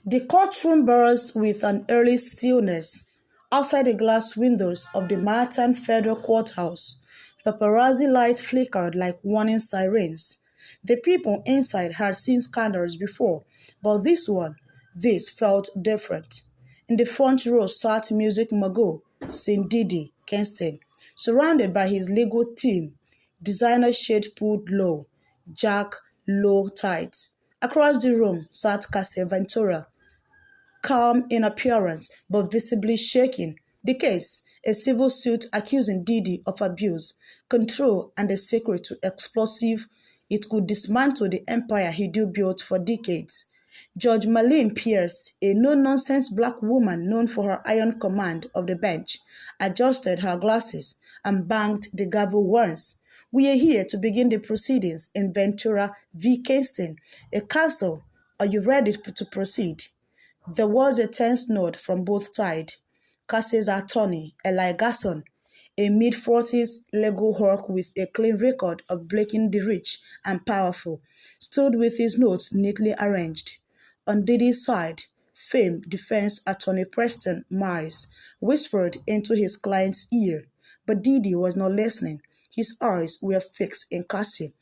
The courtroom burst with an eerie stillness. Outside the glass windows of the Manhattan Federal Courthouse, paparazzi lights flickered like warning sirens. The people inside had seen scandals before, but this felt different. In the front row sat music mogul, Saint Diddy, Kingston, surrounded by his legal team, designer shade pulled low, Jack low tight. Across the room sat Cassie Ventura, calm in appearance but visibly shaking. The case, a civil suit accusing Diddy of abuse, control, and the secret to explosive, it could dismantle the empire he built for decades. Judge Marlene Pierce, a no-nonsense black woman known for her iron command of the bench, adjusted her glasses and banged the gavel once. We are here to begin the proceedings in Ventura v. Kingston. A counsel, are you ready to proceed? There was a tense nod from both sides. Cassie's attorney, Eli Garson, a mid-40s legal hawk with a clean record of breaking the rich and powerful, stood with his notes neatly arranged. On Diddy's side, famed defense attorney Preston Miles whispered into his client's ear, but Diddy was not listening. His eyes were fixed in Cassie.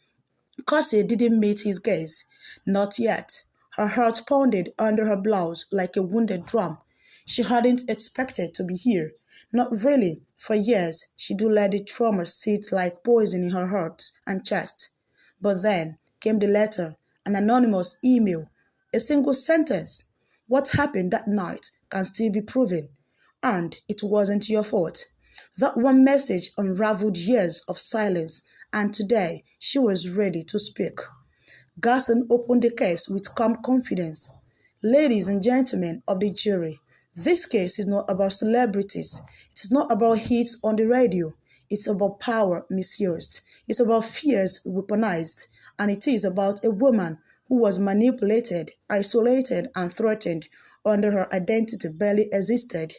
Cassie didn't meet his gaze. Not yet. Her heart pounded under her blouse like a wounded drum. She hadn't expected to be here. Not really. For years, she'd let the trauma sit like poison in her heart and chest. But then came the letter, an anonymous email, a single sentence. What happened that night can still be proven. And it wasn't your fault. That one message unraveled years of silence, and today she was ready to speak. Garson opened the case with calm confidence. Ladies and gentlemen of the jury, this case is not about celebrities. It is not about hits on the radio. It's about power misused. It's about fears weaponized. And it is about a woman who was manipulated, isolated, and threatened under her identity barely existed.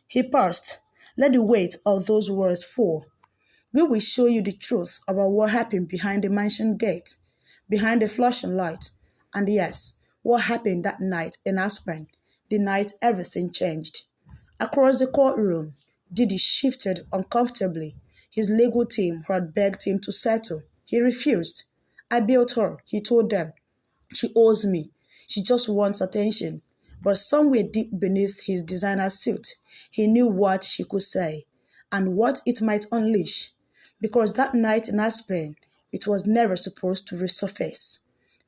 He paused. Let the weight of those words fall. We will show you the truth about what happened behind the mansion gate, behind the flashing light, and yes, what happened that night in Aspen, the night everything changed. Across the courtroom, Diddy shifted uncomfortably. His legal team had begged him to settle. He refused. I built her, he told them. She owes me. She just wants attention. But somewhere deep beneath his designer suit, he knew what she could say and what it might unleash. Because that night in Aspen, it was never supposed to resurface.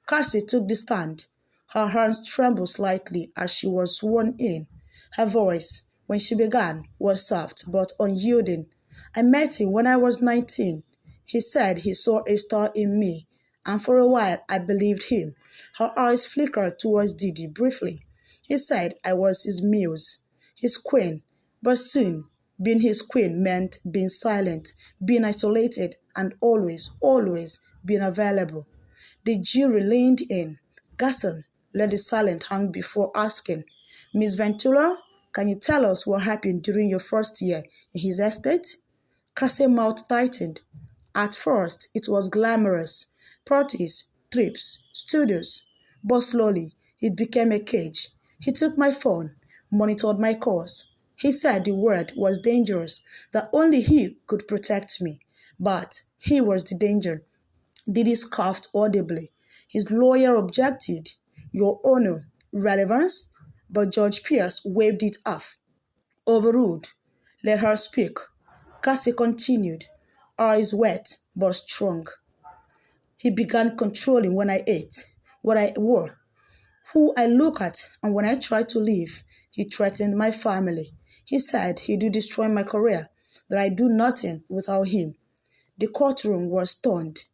Cassie took the stand. Her hands trembled slightly as she was sworn in. Her voice, when she began, was soft but unyielding. I met him when I was 19. He said he saw a star in me, and for a while I believed him. Her eyes flickered towards Diddy briefly. He said I was his muse, his queen, but soon, being his queen meant being silent, being isolated, and always being available. The jury leaned in. Garson let the silence hang before asking, Miss Ventura, can you tell us what happened during your first year in his estate? Cassie's mouth tightened. At first, it was glamorous. Parties, trips, studios. But slowly, it became a cage. He took my phone, monitored my calls. He said the word was dangerous, that only he could protect me. But he was the danger. Diddy scoffed audibly. His lawyer objected. Your Honor, relevance? But Judge Pierce waved it off. Overruled. Let her speak. Cassie continued, eyes wet but strong. He began controlling when I ate, what I wore, who I look at, and when I tried to leave, he threatened my family. He said he'd destroy my career, that I do nothing without him. The courtroom was stunned.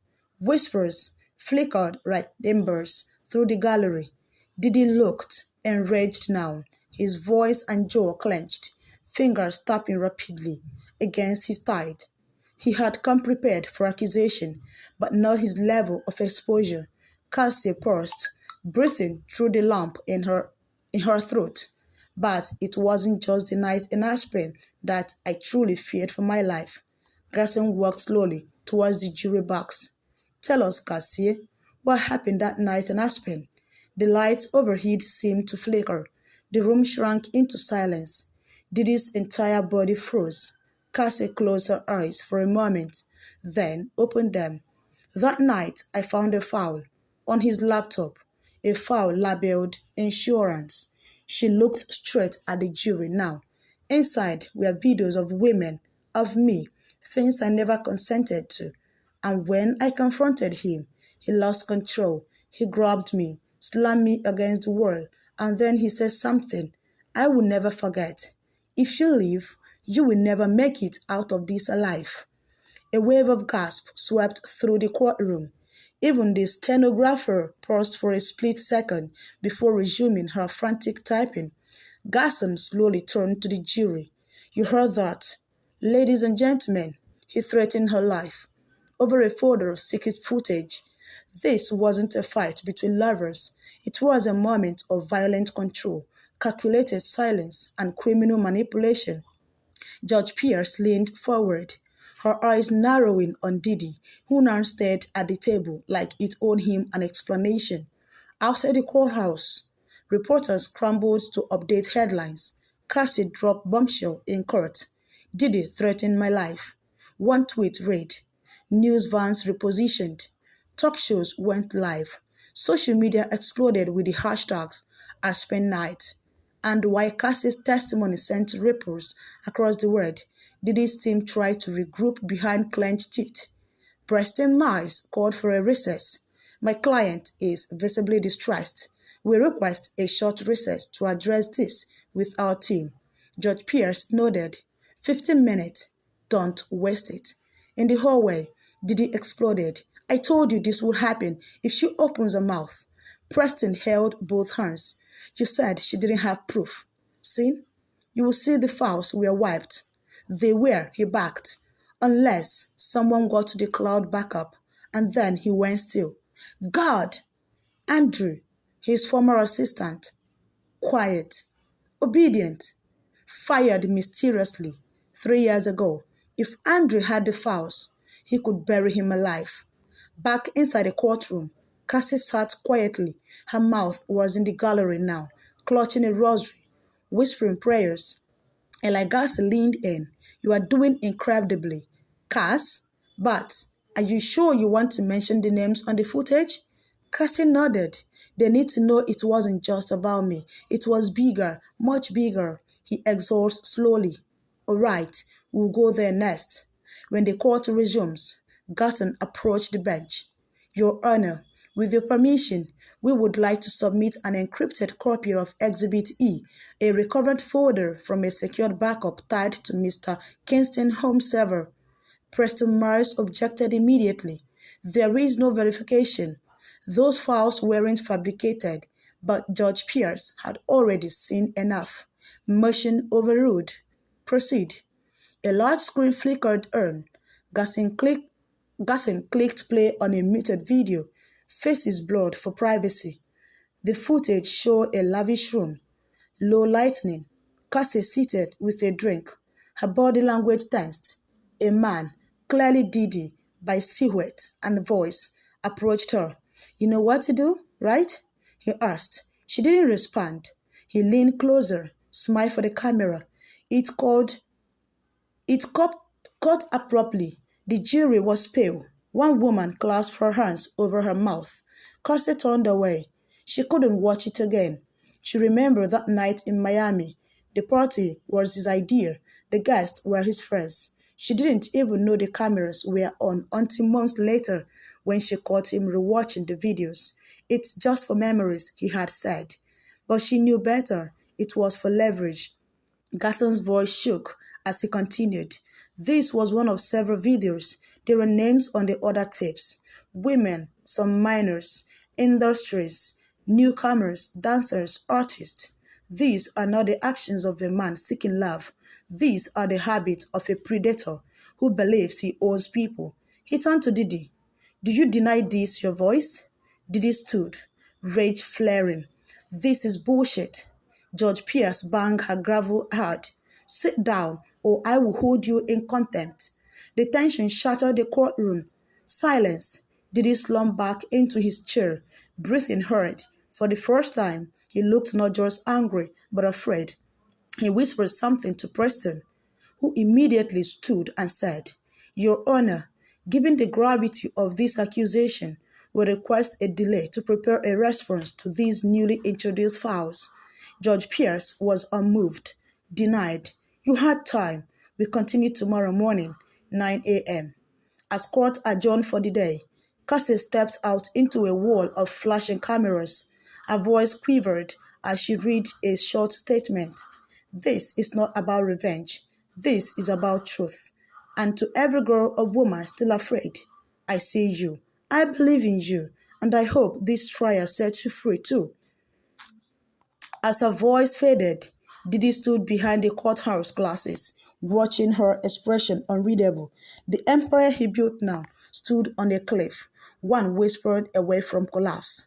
Whispers flickered like embers through the gallery. Diddy looked enraged now, his voice and jaw clenched, fingers tapping rapidly against his thigh. He had come prepared for accusation, but not his level of exposure. Cassie paused, breathing through the lump in her throat. But it wasn't just the night in Aspen that I truly feared for my life. Garson walked slowly towards the jury box. Tell us, Cassie, what happened that night in Aspen? The lights overhead seemed to flicker. The room shrank into silence. Diddy's entire body froze. Cassie closed her eyes for a moment, then opened them. That night, I found a file on his laptop, a file labeled Insurance. She looked straight at the jury now. Inside were videos of women, of me, things I never consented to. And when I confronted him, he lost control. He grabbed me, slammed me against the wall, and then he said something I will never forget. If you leave, you will never make it out of this alive. A wave of gasp swept through the courtroom. Even the stenographer paused for a split second before resuming her frantic typing. Garson slowly turned to the jury. You heard that. Ladies and gentlemen, he threatened her life over a folder of secret footage. This wasn't a fight between lovers. It was a moment of violent control, calculated silence, and criminal manipulation. Judge Pierce leaned forward, her eyes narrowing on Diddy, who now stared at the table like it owed him an explanation. Outside the courthouse, reporters scrambled to update headlines. Cassie dropped Bombshell in court. Diddy threatened my life. One tweet read, News vans repositioned. Talk shows went live. Social media exploded with the hashtags Aspen night. And while Cassie's testimony sent ripples across the world, Diddy's team tried to regroup behind clenched teeth. Preston Miles called for a recess. My client is visibly distressed. We request a short recess to address this with our team. Judge Pierce nodded. 15 minutes. Don't waste it. In the hallway, Diddy exploded. I told you this would happen if she opens her mouth. Preston held both hands. You said she didn't have proof. See? You will see the files were wiped. They were, he backed. Unless someone got to the cloud backup, and then he went still. God! Andrew, his former assistant. Quiet. Obedient. Fired mysteriously 3 years ago. If Andrew had the files, he could bury him alive. Back inside the courtroom, Cassie sat quietly. Her mouth was in the gallery now, clutching a rosary, whispering prayers. Eli Garcia leaned in. You are doing incredibly. Cass? But are you sure you want to mention the names on the footage? Cassie nodded. They need to know it wasn't just about me. It was bigger, much bigger. He exhaled slowly. All right, we'll go there next. When the court resumes, Garson approached the bench. Your Honor, with your permission, we would like to submit an encrypted copy of Exhibit E, a recovered folder from a secured backup tied to Mr. Kingston home server. Preston Myers objected immediately. There is no verification. Those files weren't fabricated, but Judge Pierce had already seen enough. Motion overruled. Proceed. A large screen flickered on. Garson clicked play on a muted video. Faces blurred for privacy. The footage showed a lavish room. Low lighting. Cassie seated with a drink. Her body language tensed. A man, clearly Diddy, by silhouette and voice, approached her. You know what to do, right? He asked. She didn't respond. He leaned closer, smiled for the camera. It cut abruptly. The jury was pale. One woman clasped her hands over her mouth. Cassie turned away. She couldn't watch it again. She remembered that night in Miami. The party was his idea. The guests were his friends. She didn't even know the cameras were on until months later when she caught him rewatching the videos. It's just for memories, he had said. But she knew better. It was for leverage. Garson's voice shook as he continued. This was one of several videos. There were names on the other tapes. Women, some minors, industries, newcomers, dancers, artists. These are not the actions of a man seeking love. These are the habits of a predator who believes he owns people. He turned to Diddy. Do you deny this your voice? Diddy stood, rage flaring. This is bullshit. Judge Pierce banged her gravel hard. Sit down, or I will hold you in contempt. The tension shattered the courtroom. Silence. Diddy slumped back into his chair, breathing hard, For the first time, he looked not just angry, but afraid. He whispered something to Preston, who immediately stood and said, "Your Honor, given the gravity of this accusation, we request a delay to prepare a response to these newly introduced files." Judge Pierce was unmoved. Denied. "You had time. We continue tomorrow morning, 9 a.m." As court adjourned for the day, Cassie stepped out into a wall of flashing cameras. Her voice quivered as she read a short statement. "This is not about revenge. This is about truth. And to every girl or woman still afraid, I see you. I believe in you. And I hope this trial sets you free too." As her voice faded, Diddy stood behind the courthouse glasses, watching her expression unreadable. The empire he built now stood on a cliff, one whispered away from collapse.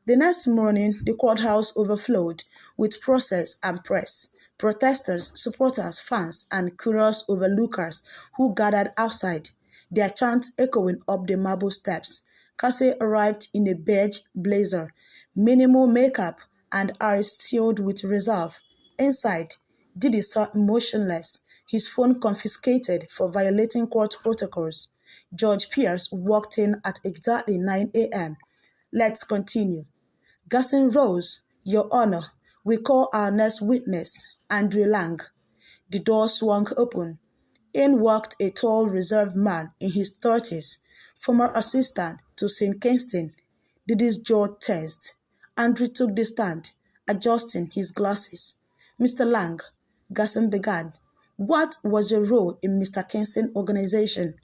The next morning, the courthouse overflowed with process and press, protesters, supporters, fans, and curious overlookers who gathered outside, their chants echoing up the marble steps. Cassie arrived in a beige blazer, minimal makeup, and eyes filled with reserve. Inside, Diddy sat motionless, his phone confiscated for violating court protocols. Judge Pierce walked in at exactly 9 a.m. "Let's continue." Gasson rose. "Your Honor, we call our next witness, Andrew Lang." The door swung open. In walked a tall, reserved man in his 30s, former assistant to St. Kingston. Diddy's jaw tensed. Andrew took the stand, adjusting his glasses. "Mr. Lang," Gasson began, "what was your role in Mr. Kingston's organization?"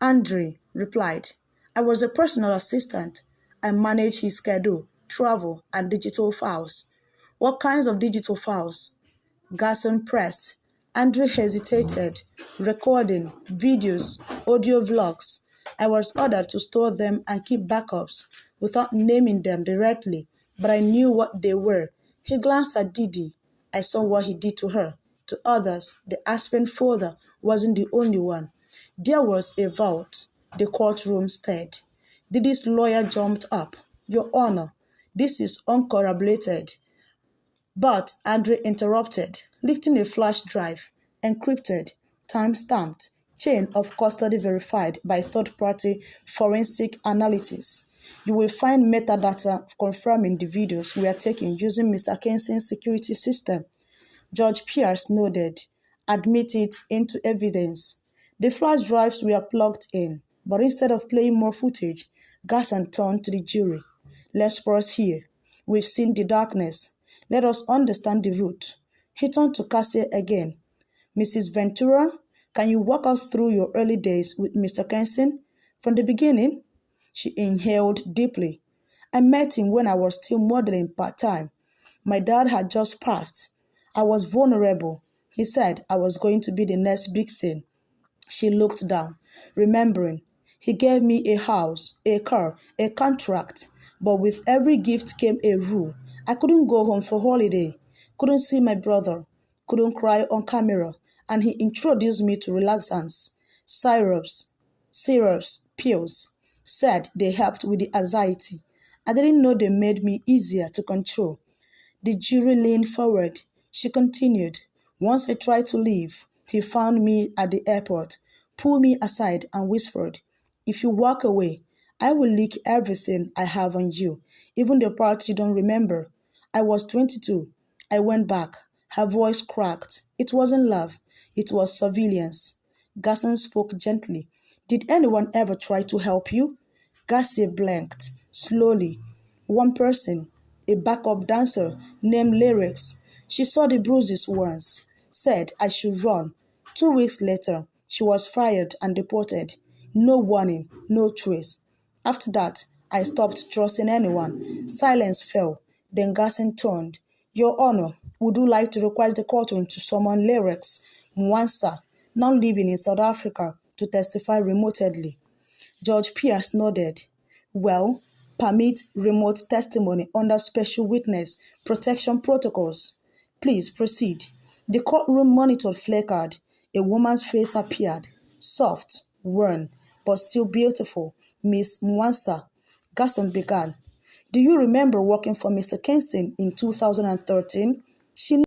Andrew replied, "I was a personal assistant. I managed his schedule, travel, and digital files." "What kinds of digital files?" Gasson pressed. Andrew hesitated. "Recording, videos, audio vlogs. I was ordered to store them and keep backups without naming them directly, but I knew what they were." He glanced at Diddy. "I saw what he did to her. To others, the Aspen folder wasn't the only one." There was a vault. The courtroom stirred. Diddy's lawyer jumped up. "Your Honor, this is uncorroborated." But Andrew interrupted, lifting a flash drive, encrypted, time-stamped, chain of custody verified by third-party forensic analysis. "You will find metadata confirming the videos we are taking using Mr. Kingston's security system." Judge Pierce nodded. "Admit it into evidence." The flash drives were plugged in, but instead of playing more footage, Gasson turned to the jury. "Let's pause here. We've seen the darkness. Let us understand the root." He turned to Cassie again. "Mrs. Ventura, can you walk us through your early days with Mr. Kingston? From the beginning?" She inhaled deeply. "I met him when I was still modeling part-time. My dad had just passed. I was vulnerable. He said I was going to be the next big thing." She looked down, remembering. "He gave me a house, a car, a contract, but with every gift came a rule. I couldn't go home for holiday, couldn't see my brother, couldn't cry on camera, and he introduced me to relaxants, syrups, pills, said they helped with the anxiety. I didn't know they made me easier to control." The jury leaned forward. She continued, "Once I tried to leave, he found me at the airport, pulled me aside and whispered, 'If you walk away, I will leak everything I have on you, even the parts you don't remember.' I was 22. I went back." Her voice cracked. "It wasn't love. It was surveillance." Gasson spoke gently. "Did anyone ever try to help you?" Garcia blinked. Slowly. "One person, a backup dancer named Lyrics. She saw the bruises once, said I should run. 2 weeks later, she was fired and deported. No warning, no trace. After that, I stopped trusting anyone." Silence fell. Then Gasson turned. "Your Honor, would you like to request the courtroom to summon Lyrics Mwansa, now living in South Africa, to testify remotely?" Judge Pierce nodded. "Well, permit remote testimony under special witness protection protocols. Please proceed." The courtroom monitor flickered. A woman's face appeared, soft, worn, but still beautiful. "Miss Mwansa," Gasson began. Do you remember working for Mr. Kingston in 2013? She